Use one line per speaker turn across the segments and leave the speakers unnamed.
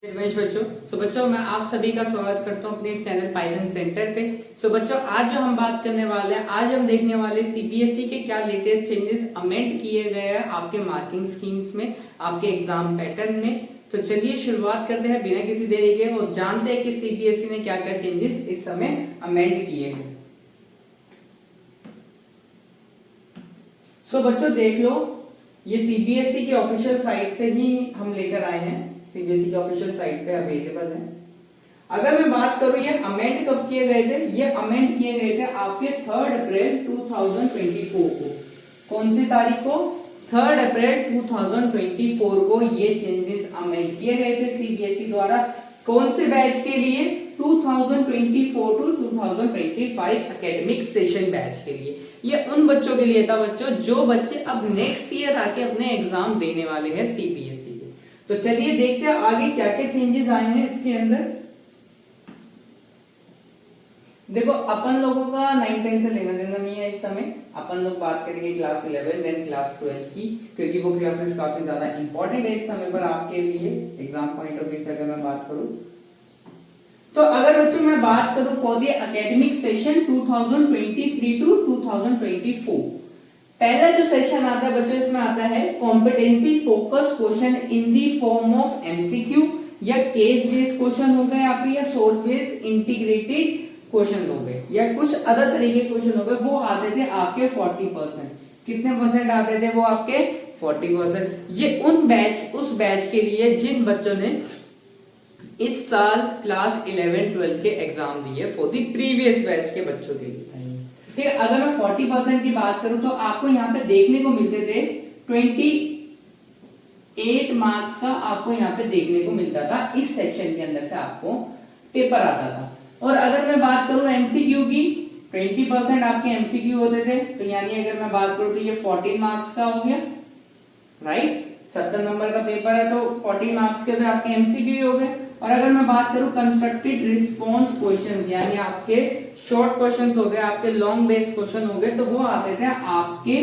रमेश बच्चों, बच्चों मैं आप सभी का स्वागत करता हूं अपने इस चैनल पाइथन सेंटर पे। बच्चों आज जो हम बात करने वाले हैं, आज हम देखने वाले सीबीएसई के क्या लेटेस्ट चेंजेस अमेंड किए गए हैं आपके मार्किंग स्कीम्स में, आपके एग्जाम पैटर्न में। तो चलिए शुरुआत करते हैं बिना किसी देरी के और जानते हैं कि सीबीएसई ने क्या क्या चेंजेस इस समय अमेंड किए हैं। बच्चों देख लो, ये सीबीएसई के ऑफिशियल साइट से ही हम लेकर आए हैं, सीबीएसई के ऑफिशियल साइट पे अवेलेबल है। अगर मैं बात करूं ये अमेंड कब किए गए थे, ये अमेंड किए गए थे आपके 3 अप्रैल 2024 को। कौन सी तारीख को? 3 अप्रैल 2024 को ये चेंजेस अमेंड किए गए थे सीबीएसई द्वारा। कौन से बैच के लिए? 2024 टू 2025 एकेडमिक सेशन बैच के लिए। ये उन बच्चों के लिए था बच्चों जो बच्चे अब नेक्स्ट ईयर आके अपने एग्जाम देने वाले हैं सीबीएसई के। तो चलिए देखते हैं आगे क्या क्या चेंजेस आए हैं इसके अंदर। देखो अपन लोगों का 9-10 से लेना देना नहीं है इस समय, अपन लोग बात करेंगे क्लास 11 देन क्लास 12 की, क्योंकि वो क्लासेस काफी ज्यादा इंपॉर्टेंट है इस समय पर आपके लिए एग्जाम पॉइंट ऑफ व्यू से। अगर मैं बात करूं तो अगर बच्चों मैं बात करूं for the academic session 2023 to 2024, पहला जो सेशन आता है बच्चों इसमें आता है competency focus question in the form of MCQ, या केस बेस्ड क्वेश्चन हो गए आपके, या सोर्स बेस्ड इंटीग्रेटेड क्वेश्चन हो गए, या कुछ अदर तरीके क्वेश्चन हो गए। वो आते थे आपके 40%। कितने परसेंट आते थे वो आपके? 40%। ये उस बैच के लिए जिन बच्चों ने इस साल क्लास 11-12 के एग्जाम दिए, फॉर द प्रीवियस बैच के बच्चों के लिए। ठीक है, अगर मैं 40% की बात करूं तो आपको यहाँ पे देखने को मिलते थे 28 मार्क्स का, आपको यहाँ पे देखने को मिलता था। इस सेक्शन के अंदर से आपको पेपर आता था। और अगर मैं बात करूं एमसीक्यू की, 20% आपके एमसीक्यू होते थे, तो यानी अगर मैं बात करूं तो ये 14 मार्क्स का हो गया, राइट। 70 नंबर का पेपर है तो 40 मार्क्स के तो आपके एमसीक्यू हो गए। और अगर मैं बात करूं कंस्ट्रक्टेड रिस्पांस क्वेश्चंस, यानी आपके शॉर्ट क्वेश्चंस हो गए, आपके लॉन्ग बेस्ड क्वेश्चन हो गए, तो वो आते थे आपके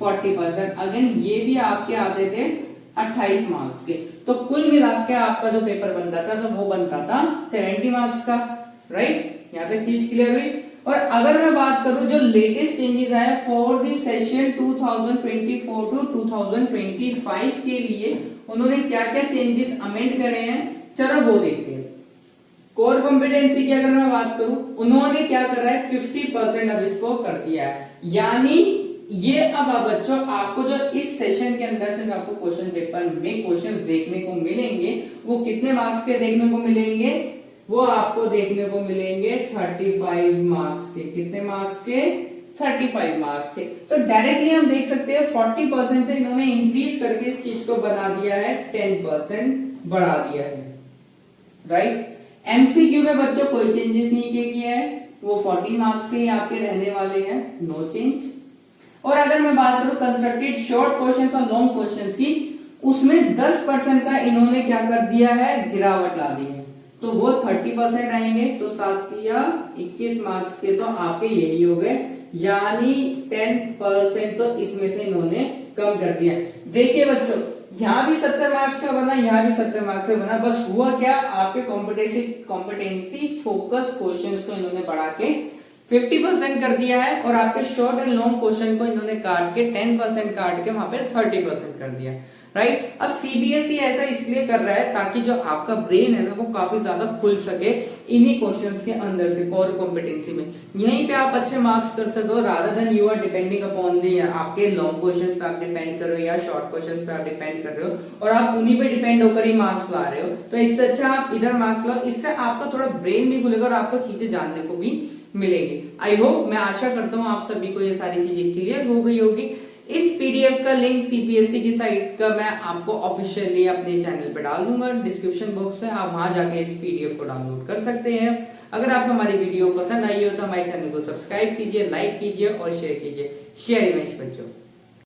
40%। अगेन ये भी आपके आते थे 28 मार्क्स के। तो कुल मिला के आपका जो पेपर बनता था तो वो बनता था 70 मार्क्स का, राइट। यहाँ तक चीज क्लियर हुई। और अगर मैं बात करूं जो लेटेस्ट चेंजेस आए फॉर द सेशन 2024 टू 2025 के लिए, उन्होंने क्या क्या चेंजेस अमेंड करे हैं, चलो वो देखते हैं। कोर कॉम्पिटेंसी की अगर मैं बात करूं, उन्होंने क्या करा है 50% अब इसको कर दिया है। यानी ये अब बच्चों आपको जो इस सेशन के अंदर से जो आपको क्वेश्चन पेपर में क्वेश्चंस देखने को मिलेंगे, वो कितने मार्क्स के देखने को मिलेंगे? वो आपको देखने को मिलेंगे 35 मार्क्स के। कितने मार्क्स के? 35 मार्क्स के। तो डायरेक्टली हम देख सकते हैं 40% से इन्होंने इंक्रीज करके इस चीज को बना दिया है, 10% बढ़ा दिया है, राइट। एमसीक्यू में बच्चों कोई चेंजेस नहीं किया है, वो 40 मार्क्स के ही आपके रहने वाले हैं, नो चेंज। और अगर मैं बात करूं कंस्ट्रक्टेड शॉर्ट क्वेश्चंस और लॉन्ग क्वेश्चंस की, उसमें 10% का इन्होंने क्या कर दिया है, गिरावट ला दी है। तो वो 30% आएंगे, तो 7 या 21 मार्क्स के तो आपके यही हो गए, यानी 10% तो इसमें से इन्होंने कम कर दिया। देखिए बच्चों, यहाँ भी 70 मार्क्स का बना, यहाँ भी 70 मार्क्स का बना, बस हुआ क्या, आपके कॉम्पिटेंसी फोकस क्वेश्चंस को इन्होंने बढ़ा के 50% कर दिया है, और आपके शॉर्ट एंड लॉन्ग क्वेश्चन को इन्होंने काट के 10% काट के वहां पे 30% कर दिया, राइट। अब सीबीएसई ऐसा इसलिए कर रहा है ताकि जो आपका ब्रेन है ना वो काफी ज्यादा खुल सके इन्हीं क्वेश्चंस के अंदर से, कोर कॉम्पिटेंसी में। यहीं पे आप अच्छे मार्क्स कर सकते हो, rather than you are depending upon the आपके लॉन्ग क्वेश्चंस पे आप डिपेंड कर रहे हो या शॉर्ट क्वेश्चंस पे आप डिपेंड कर रहे हो, और आप उन्हीं पे डिपेंड होकर ही मार्क्स ला रहे हो। तो इससे अच्छा आप इधर मार्क्स लाओ, इससे आपका थोड़ा ब्रेन भी खुलेगा और आपको चीजें जानने को भी मिलेगी। आई होप, मैं आशा करता हूँ आप सभी को ये सारी चीजें क्लियर हो गई होगी। इस पीडीएफ का लिंक सीबीएसई की साइट का मैं आपको ऑफिशियली अपने चैनल पे डाल दूंगा डिस्क्रिप्शन बॉक्स में, आप वहां जाके इस पीडीएफ को डाउनलोड कर सकते हैं। अगर आपको हमारी वीडियो पसंद आई हो तो हमारे चैनल को सब्सक्राइब कीजिए, लाइक कीजिए और शेयर कीजिए। शेयर इमेज बच्चों।